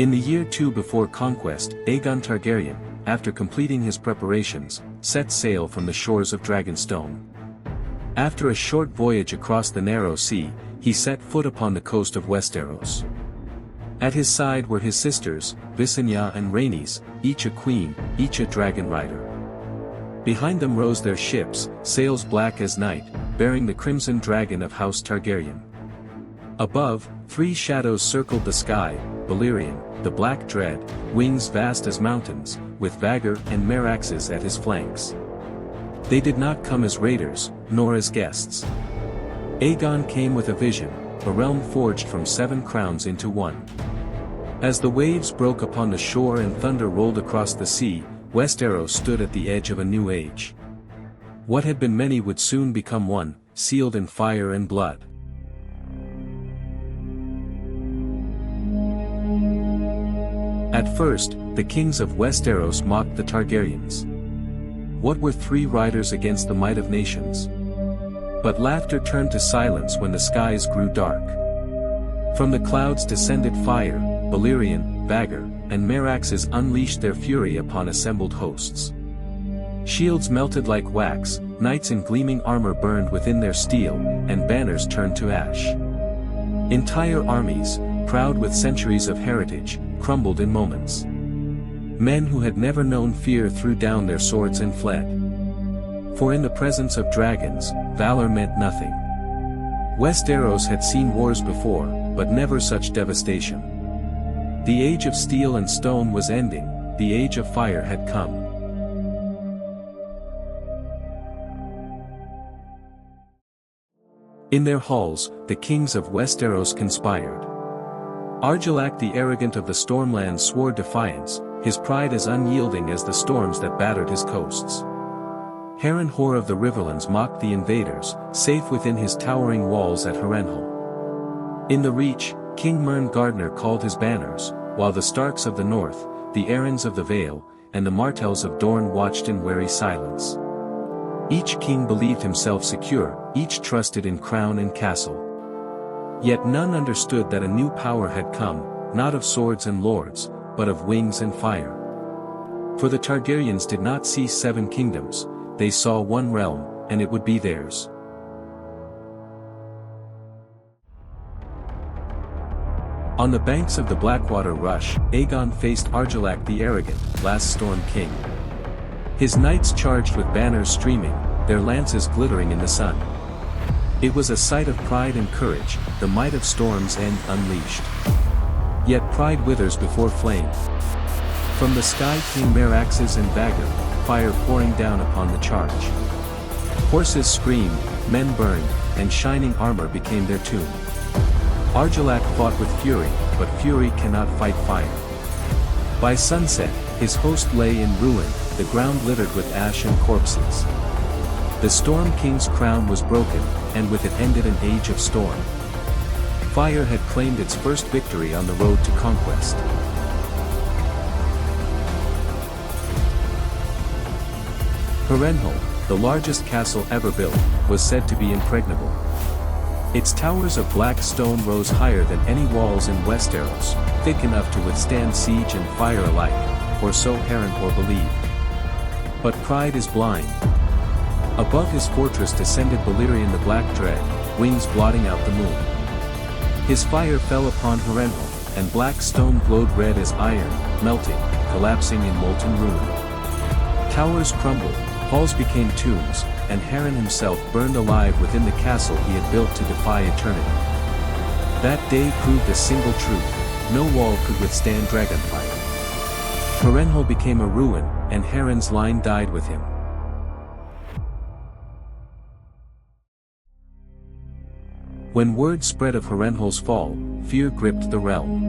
In the year 2 before Conquest, Aegon Targaryen, after completing his preparations, set sail from the shores of Dragonstone. After a short voyage across the narrow sea, he set foot upon the coast of Westeros. At his side were his sisters, Visenya and Rhaenys, each a queen, each a dragon rider. Behind them rose their ships, sails black as night, bearing the crimson dragon of House Targaryen. Above, 3 shadows circled the sky, Balerion, the Black Dread, wings vast as mountains, with Vhagar and Meraxes at his flanks. They did not come as raiders, nor as guests. Aegon came with a vision, a realm forged from 7 crowns into one. As the waves broke upon the shore and thunder rolled across the sea, Westeros stood at the edge of a new age. What had been many would soon become one, sealed in fire and blood. At first, the kings of Westeros mocked the Targaryens. What were 3 riders against the might of nations? But laughter turned to silence when the skies grew dark. From the clouds descended fire, Balerion, Vhagar, and Meraxes unleashed their fury upon assembled hosts. Shields melted like wax, knights in gleaming armor burned within their steel, and banners turned to ash. Entire armies, proud with centuries of heritage, crumbled in moments. Men who had never known fear threw down their swords and fled. For in the presence of dragons, valor meant nothing. Westeros had seen wars before, but never such devastation. The age of steel and stone was ending, the age of fire had come. In their halls, the kings of Westeros conspired. Argilac the arrogant of the Stormlands swore defiance, his pride as unyielding as the storms that battered his coasts. Harrenhal of the Riverlands mocked the invaders, safe within his towering walls at Harrenhal. In the Reach, King Mern Gardner called his banners, while the Starks of the North, the Arryns of the Vale, and the Martells of Dorne watched in wary silence. Each king believed himself secure, each trusted in crown and castle. Yet none understood that a new power had come, not of swords and lords, but of wings and fire. For the Targaryens did not see 7 kingdoms, they saw one realm, and it would be theirs. On the banks of the Blackwater Rush, Aegon faced Argilac the arrogant, last Storm King. His knights charged with banners streaming, their lances glittering in the sun. It was a sight of pride and courage, the might of Storm's End unleashed. Yet pride withers before flame. From the sky came Meraxes and Vhagar, fire pouring down upon the charge. Horses screamed, men burned, and shining armor became their tomb. Argilac fought with fury, but fury cannot fight fire. By sunset, his host lay in ruin, the ground littered with ash and corpses. The Storm King's crown was broken, and with it ended an age of storm. Fire had claimed its first victory on the road to conquest. Harrenhal, the largest castle ever built, was said to be impregnable. Its towers of black stone rose higher than any walls in Westeros, thick enough to withstand siege and fire alike, or so Harrenhal believed. But pride is blind. Above his fortress descended Balerion the Black Dread, wings blotting out the moon. His fire fell upon Harrenhal, and black stone glowed red as iron, melting, collapsing in molten ruin. Towers crumbled, halls became tombs, and Harren himself burned alive within the castle he had built to defy eternity. That day proved a single truth: no wall could withstand dragonfire. Harrenhal became a ruin, and Harren's line died with him. When word spread of Harrenhal's fall, fear gripped the realm.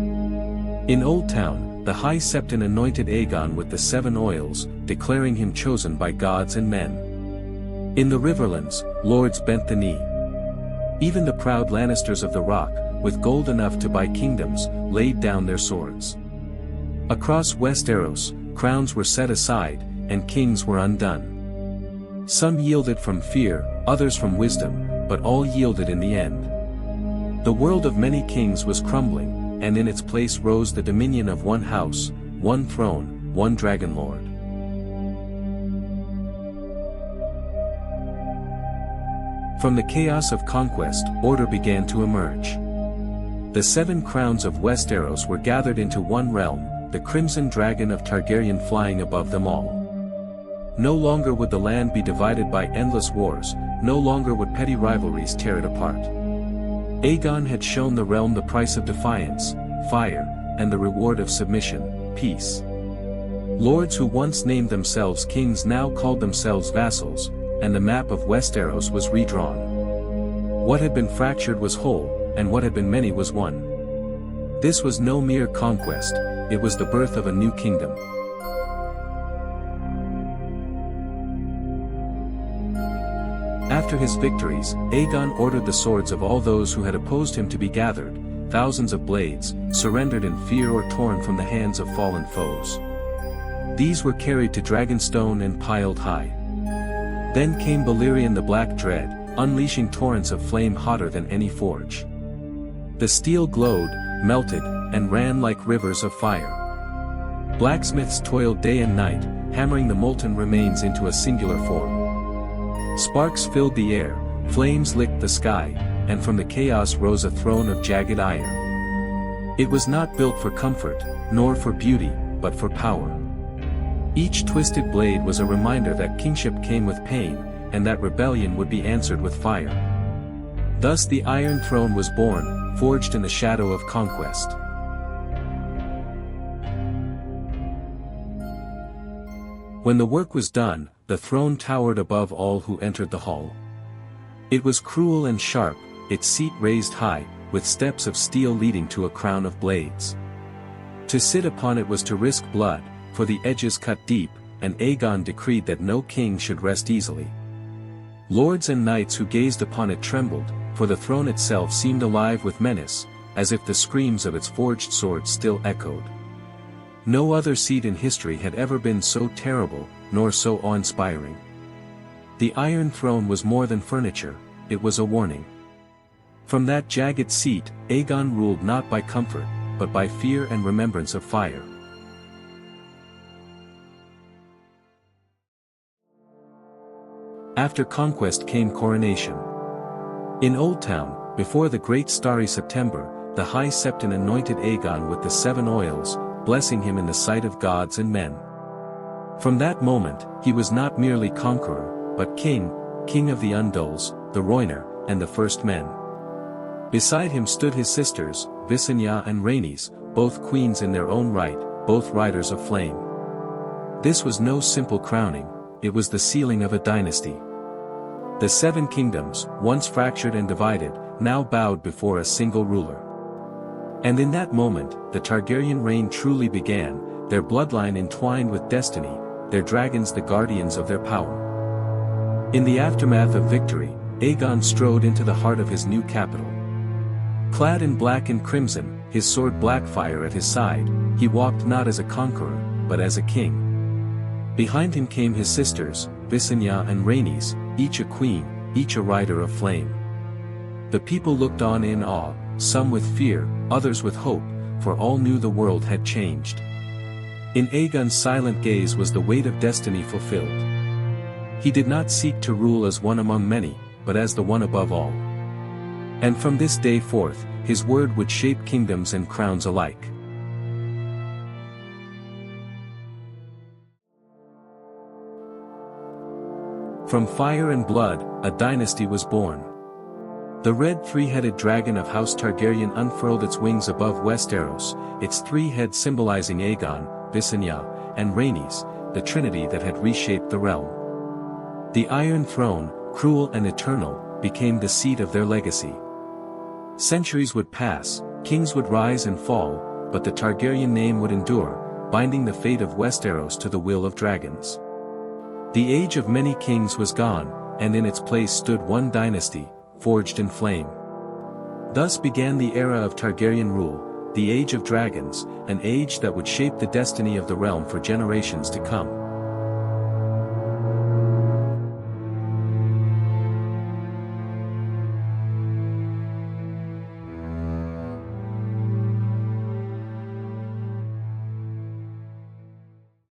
In Old Town, the High Septon anointed Aegon with the 7 oils, declaring him chosen by gods and men. In the Riverlands, lords bent the knee. Even the proud Lannisters of the Rock, with gold enough to buy kingdoms, laid down their swords. Across Westeros, crowns were set aside, and kings were undone. Some yielded from fear, others from wisdom, but all yielded in the end. The world of many kings was crumbling, and in its place rose the dominion of one house, one throne, one dragon lord. From the chaos of conquest, order began to emerge. The 7 crowns of Westeros were gathered into one realm, the crimson dragon of Targaryen flying above them all. No longer would the land be divided by endless wars, no longer would petty rivalries tear it apart. Aegon had shown the realm the price of defiance, fire, and the reward of submission, peace. Lords who once named themselves kings now called themselves vassals, and the map of Westeros was redrawn. What had been fractured was whole, and what had been many was one. This was no mere conquest, it was the birth of a new kingdom. After his victories, Aegon ordered the swords of all those who had opposed him to be gathered, thousands of blades, surrendered in fear or torn from the hands of fallen foes. These were carried to Dragonstone and piled high. Then came Balerion the Black Dread, unleashing torrents of flame hotter than any forge. The steel glowed, melted, and ran like rivers of fire. Blacksmiths toiled day and night, hammering the molten remains into a singular form. Sparks filled the air, flames licked the sky, and from the chaos rose a throne of jagged iron. It was not built for comfort, nor for beauty, but for power. Each twisted blade was a reminder that kingship came with pain, and that rebellion would be answered with fire. Thus the Iron Throne was born, forged in the shadow of conquest. When the work was done, the throne towered above all who entered the hall. It was cruel and sharp, its seat raised high, with steps of steel leading to a crown of blades. To sit upon it was to risk blood, for the edges cut deep, and Aegon decreed that no king should rest easily. Lords and knights who gazed upon it trembled, for the throne itself seemed alive with menace, as if the screams of its forged swords still echoed. No other seat in history had ever been so terrible, nor so awe-inspiring. The Iron Throne was more than furniture, it was a warning. From that jagged seat, Aegon ruled not by comfort, but by fear and remembrance of fire. After conquest came coronation. In Old Town, before the great starry September, the High Septon anointed Aegon with the 7 oils, blessing him in the sight of gods and men. From that moment, he was not merely conqueror, but king of the Undulls, the Rhoynar, and the First Men. Beside him stood his sisters, Visenya and Rhaenys, both queens in their own right, both riders of flame. This was no simple crowning, it was the sealing of a dynasty. The 7 kingdoms, once fractured and divided, now bowed before a single ruler. And in that moment, the Targaryen reign truly began, their bloodline entwined with destiny, their dragons the guardians of their power. In the aftermath of victory, Aegon strode into the heart of his new capital. Clad in black and crimson, his sword Blackfire at his side, he walked not as a conqueror, but as a king. Behind him came his sisters, Visenya and Rhaenys, each a queen, each a rider of flame. The people looked on in awe, some with fear, others with hope, for all knew the world had changed. In Aegon's silent gaze was the weight of destiny fulfilled. He did not seek to rule as one among many, but as the one above all. And from this day forth, his word would shape kingdoms and crowns alike. From fire and blood, a dynasty was born. The red 3-headed dragon of House Targaryen unfurled its wings above Westeros, its 3 heads symbolizing Aegon, Visenya, and Rhaenys, the trinity that had reshaped the realm. The Iron Throne, cruel and eternal, became the seat of their legacy. Centuries would pass, kings would rise and fall, but the Targaryen name would endure, binding the fate of Westeros to the will of dragons. The age of many kings was gone, and in its place stood one dynasty, forged in flame. Thus began the era of Targaryen rule, the Age of Dragons, an age that would shape the destiny of the realm for generations to come.